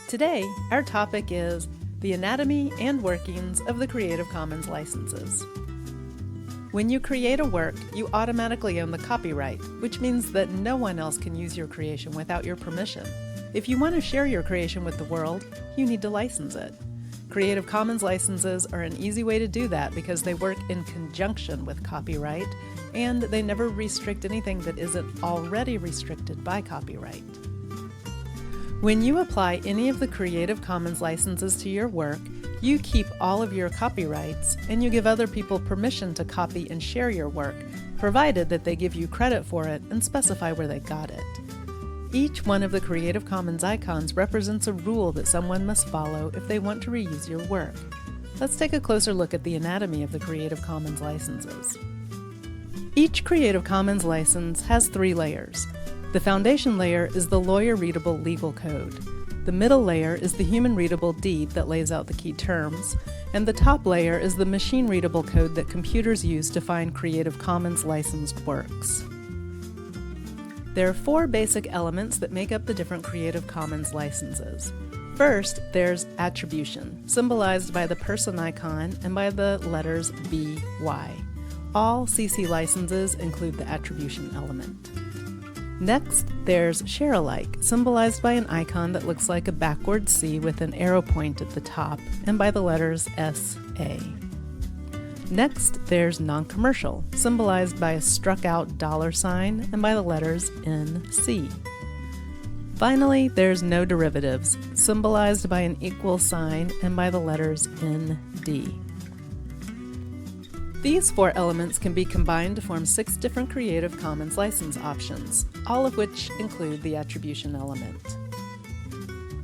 Today, our topic is the anatomy and workings of the Creative Commons licenses. When you create a work, you automatically own the copyright, which means that no one else can use your creation without your permission. If you want to share your creation with the world, you need to license it. Creative Commons licenses are an easy way to do that because they work in conjunction with copyright, and they never restrict anything that isn't already restricted by copyright. When you apply any of the Creative Commons licenses to your work, you keep all of your copyrights, and you give other people permission to copy and share your work, provided that they give you credit for it and specify where they got it. Each one of the Creative Commons icons represents a rule that someone must follow if they want to reuse your work. Let's take a closer look at the anatomy of the Creative Commons licenses. Each Creative Commons license has 3 layers. The foundation layer is the lawyer-readable legal code. The middle layer is the human-readable deed that lays out the key terms, and the top layer is the machine-readable code that computers use to find Creative Commons licensed works. There are 4 basic elements that make up the different Creative Commons licenses. First, there's attribution, symbolized by the person icon and by the letters BY. All CC licenses include the attribution element. Next, there's share alike, symbolized by an icon that looks like a backward C with an arrow point at the top, and by the letters SA. Next, there's non-commercial, symbolized by a struck-out $sign and by the letters NC. Finally, there's no derivatives, symbolized by an equal sign and by the letters ND. These 4 elements can be combined to form 6 different Creative Commons license options, all of which include the attribution element.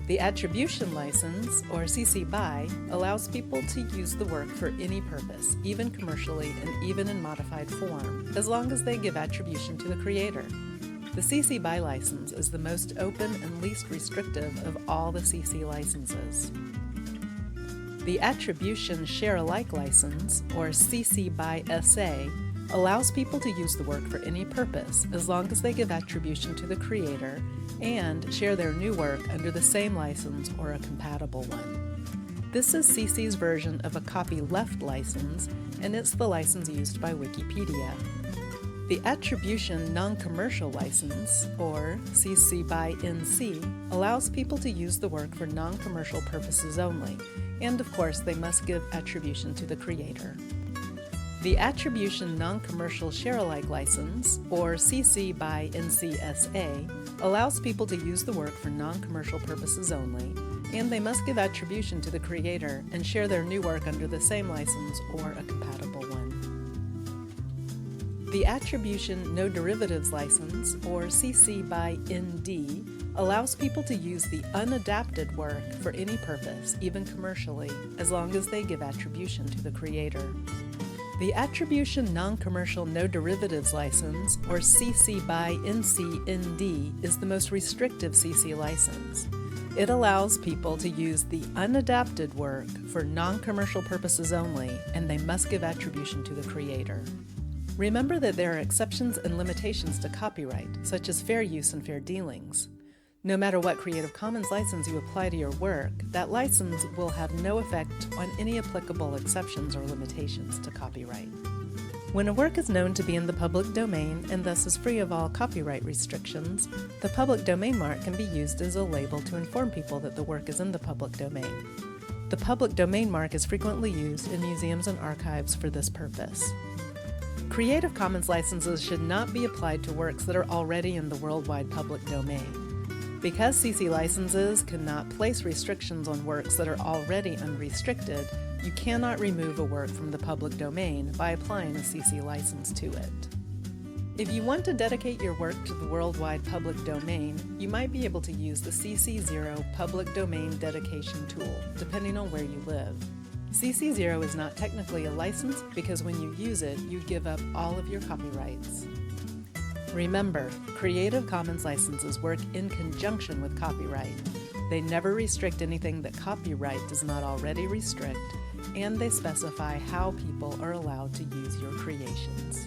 The attribution license, or CC BY, allows people to use the work for any purpose, even commercially and even in modified form, as long as they give attribution to the creator. The CC BY license is the most open and least restrictive of all the CC licenses. The Attribution Share Alike license, or CC BY SA, allows people to use the work for any purpose as long as they give attribution to the creator and share their new work under the same license or a compatible one. This is CC's version of a copyleft license, and it's the license used by Wikipedia. The Attribution Non-Commercial license, or CC BY NC, allows people to use the work for non-commercial purposes only, and of course they must give attribution to the creator. The Attribution Non-Commercial Share-alike license, or CC BY NC-SA, allows people to use the work for non-commercial purposes only, and they must give attribution to the creator and share their new work under the same license or a compatible one. The Attribution No Derivatives license, or CC BY ND, allows people to use the unadapted work for any purpose, even commercially, as long as they give attribution to the creator. The Attribution Non-Commercial No Derivatives license, or CC BY NC-ND, is the most restrictive CC license. It allows people to use the unadapted work for non-commercial purposes only, and they must give attribution to the creator. Remember that there are exceptions and limitations to copyright, such as fair use and fair dealings. No matter what Creative Commons license you apply to your work, that license will have no effect on any applicable exceptions or limitations to copyright. When a work is known to be in the public domain and thus is free of all copyright restrictions, the public domain mark can be used as a label to inform people that the work is in the public domain. The public domain mark is frequently used in museums and archives for this purpose. Creative Commons licenses should not be applied to works that are already in the worldwide public domain. Because CC licenses cannot place restrictions on works that are already unrestricted, you cannot remove a work from the public domain by applying a CC license to it. If you want to dedicate your work to the worldwide public domain, you might be able to use the CC0 Public Domain Dedication tool, depending on where you live. CC0 is not technically a license because when you use it, you give up all of your copyrights. Remember, Creative Commons licenses work in conjunction with copyright. They never restrict anything that copyright does not already restrict, and they specify how people are allowed to use your creations.